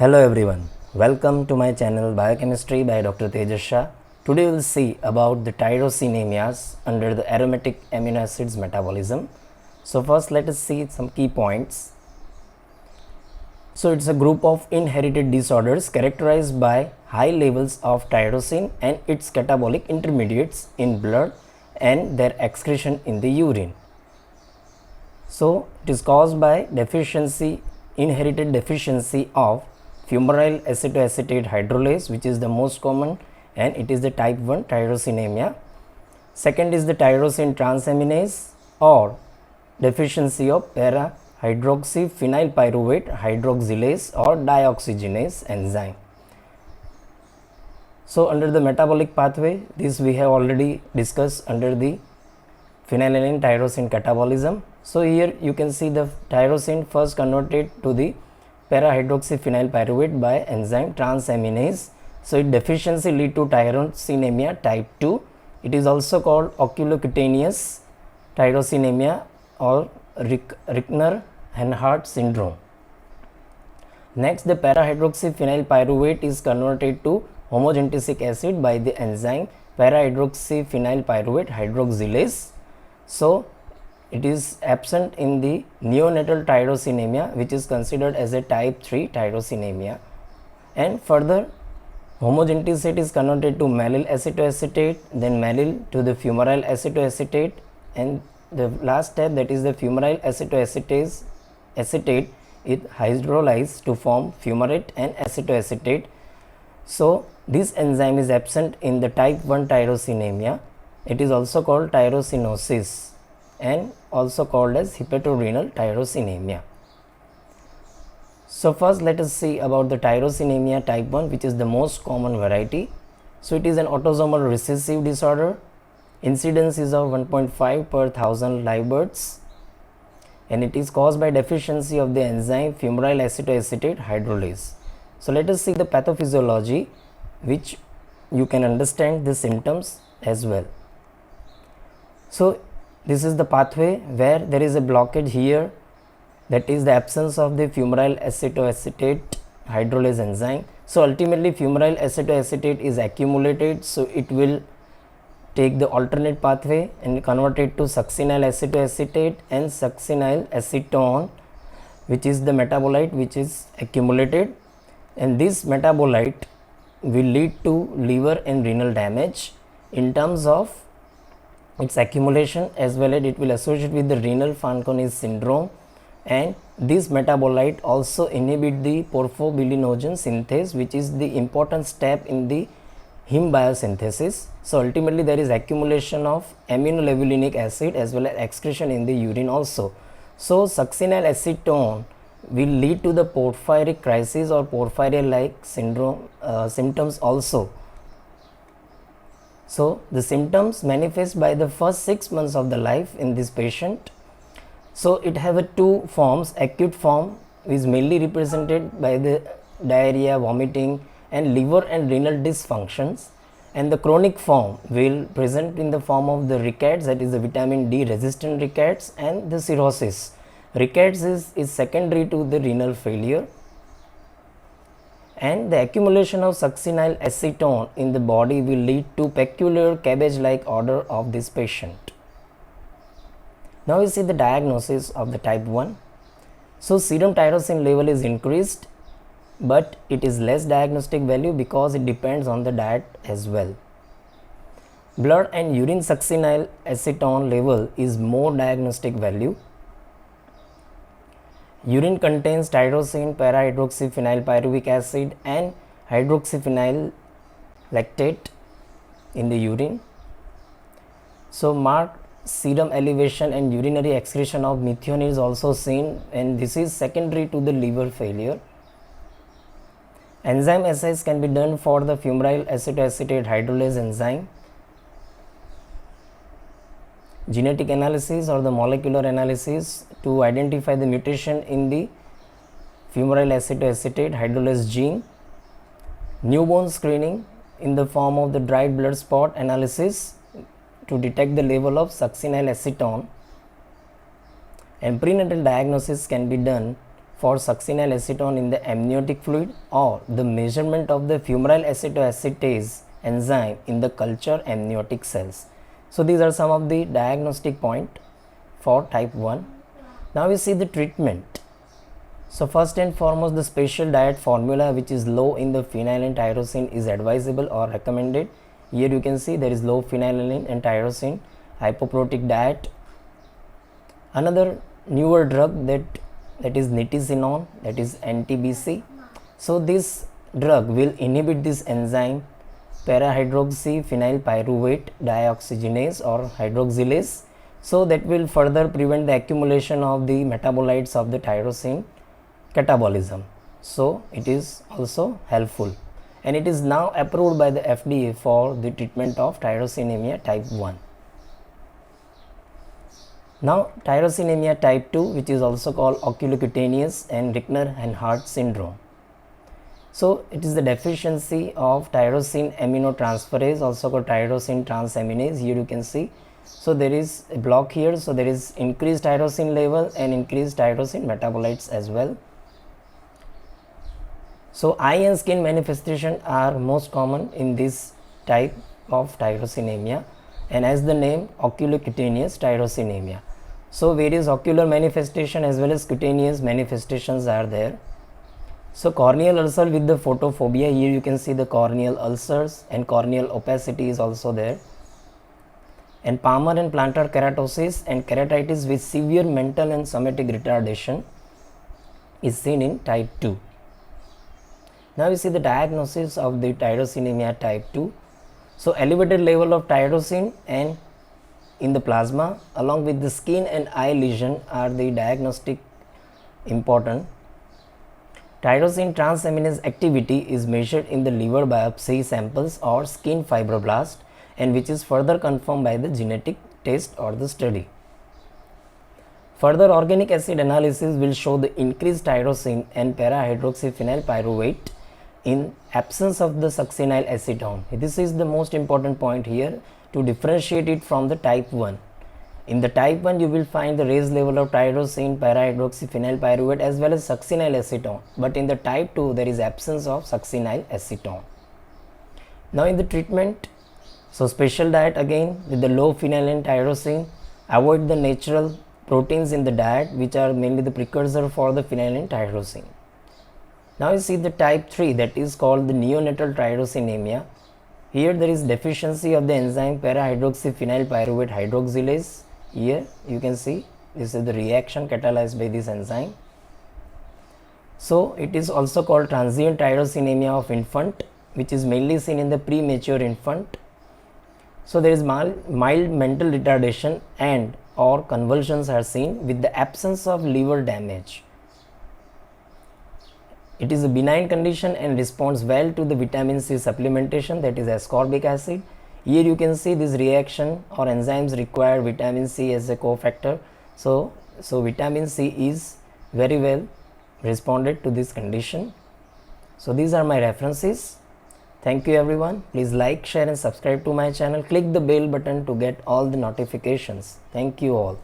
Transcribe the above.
Hello everyone, welcome to my channel Biochemistry by Dr. Tejas Shah. Today we will see about the tyrosinemias under the aromatic amino acids metabolism. So first let us see some key points. So it's a group of inherited disorders characterized by high levels of tyrosine and its catabolic intermediates in blood and their excretion in the urine. So it is caused by inherited deficiency of fumarate acetoacetate hydrolase, which is the most common, and it is the type 1 tyrosinemia. Second is the tyrosine transaminase or deficiency of para hydroxyphenylpyruvate hydroxylase or dioxygenase enzyme. So under the metabolic pathway, this we have already discussed under the phenylalanine tyrosine catabolism. So here you can see the tyrosine first converted to the para-hydroxyphenylpyruvate by enzyme transaminase. So its deficiency lead to tyrosinemia type 2. It is also called oculocutaneous tyrosinemia or Rickner-Hanhart syndrome. Next, the para-hydroxyphenylpyruvate is converted to homogentisic acid by the enzyme para-hydroxyphenylpyruvate hydroxylase. So it is absent in the neonatal tyrosinemia, which is considered as a type 3 tyrosinemia. And further, homogenticity is converted to mallyl acetoacetate, then mallyl to the fumaryl acetoacetate, and the last step, that is the fumaryl acetate is hydrolyzed to form fumarate and acetoacetate. So this enzyme is absent in the type 1 tyrosinemia. It is also called tyrosinosis and also called as hepatorenal tyrosinemia. So first let us see about the tyrosinemia type 1, which is the most common variety. So it is an autosomal recessive disorder. Incidence is of 1.5 per 1000 live births, and it is caused by deficiency of the enzyme fumaryl acetoacetate hydrolase. So let us see the pathophysiology, which you can understand the symptoms as well. So this is the pathway where there is a blockage here, that is the absence of the fumaryl acetoacetate hydrolase enzyme. So ultimately fumaryl acetoacetate is accumulated, so it will take the alternate pathway and convert it to succinyl acetoacetate and succinyl acetone, which is the metabolite which is accumulated, and this metabolite will lead to liver and renal damage in terms of its accumulation, as well as it will associate with the renal Fanconi syndrome, and this metabolite also inhibit the porphobilinogen synthase, which is the important step in the heme biosynthesis. So ultimately there is accumulation of aminolevulinic acid as well as excretion in the urine also. So succinyl acetone will lead to the porphyric crisis or porphyria like syndrome symptoms also. So the symptoms manifest by the first 6 months of the life in this patient. So it have two forms. Acute form is mainly represented by the diarrhea, vomiting and liver and renal dysfunctions, and the chronic form will present in the form of the rickets, that is the vitamin D resistant rickets, and the cirrhosis. Rickets is secondary to the renal failure, and the accumulation of succinyl acetone in the body will lead to peculiar cabbage like odor of this patient. Now we see the diagnosis of the type 1. So serum tyrosine level is increased, but it is less diagnostic value because it depends on the diet as well. Blood and urine succinyl acetone level is more diagnostic value. Urine contains tyrosine, para-hydroxyphenylpyruvic acid and hydroxyphenyl lactate in the urine. So marked serum elevation and urinary excretion of methionine is also seen, and this is secondary to the liver failure. Enzyme assays can be done for the fumaryl acetoacetate hydrolase enzyme. Genetic analysis or the molecular analysis to identify the mutation in the fumaryl acetoacetate hydrolase gene. Newborn screening in the form of the dried blood spot analysis to detect the level of succinyl acetone, and prenatal diagnosis can be done for succinyl acetone in the amniotic fluid, or the measurement of the fumarate acetoacetate enzyme in the culture amniotic cells. So these are some of the diagnostic point for type 1. Now we see the treatment. So first and foremost, the special diet formula which is low in the phenylalanine tyrosine is advisable or recommended. Here you can see there is low phenylalanine and tyrosine, hypoprotic diet. Another newer drug that is nitisinone, that is NTBC. So this drug will inhibit this enzyme para-hydroxyphenylpyruvate dioxygenase or hydroxylase. So that will further prevent the accumulation of the metabolites of the tyrosine catabolism. So it is also helpful, and it is now approved by the FDA for the treatment of tyrosinemia type 1. Now tyrosinemia type 2, which is also called oculocutaneous and Rickner and Hart syndrome. So it is the deficiency of tyrosine aminotransferase, also called tyrosine transaminase. Here you can see, so there is a block here, so there is increased tyrosine level and increased tyrosine metabolites as well. So eye and skin manifestation are most common in this type of tyrosinemia, and as the name, oculocutaneous tyrosinemia. So various ocular manifestation as well as cutaneous manifestations are there. So corneal ulcer with the photophobia, here you can see the corneal ulcers, and corneal opacity is also there. And palmar and plantar keratosis and keratitis with severe mental and somatic retardation is seen in type 2. Now we see the diagnosis of the tyrosinemia type 2. So elevated level of tyrosine and in the plasma along with the skin and eye lesion are the diagnostic important. Tyrosine transaminase activity is measured in the liver biopsy samples or skin fibroblast, and which is further confirmed by the genetic test or the study. Further organic acid analysis will show the increased tyrosine and para-hydroxyphenylpyruvate in absence of the succinyl acetone. This is the most important point here to differentiate it from the type 1. In the type 1 you will find the raised level of tyrosine, para-hydroxyphenylpyruvate as well as succinyl acetone, but in the type 2 there is absence of succinyl acetone. Now in the treatment, so special diet again with the low phenylalanine tyrosine, avoid the natural proteins in the diet which are mainly the precursor for the phenylalanine tyrosine. Now you see the type 3, that is called the neonatal tyrosinemia. Here there is deficiency of the enzyme para-hydroxyphenylpyruvate hydroxylase. Here you can see this is the reaction catalyzed by this enzyme. So it is also called transient tyrosinemia of infant, which is mainly seen in the premature infant. So there is mild mental retardation and or convulsions are seen with the absence of liver damage. It is a benign condition and responds well to the vitamin C supplementation, that is ascorbic acid. Here you can see this reaction or enzymes require vitamin C as a cofactor. So vitamin C is very well responded to this condition. So these are my references. Thank you everyone. Please like, share and subscribe to my channel. Click the bell button to get all the notifications. Thank you all.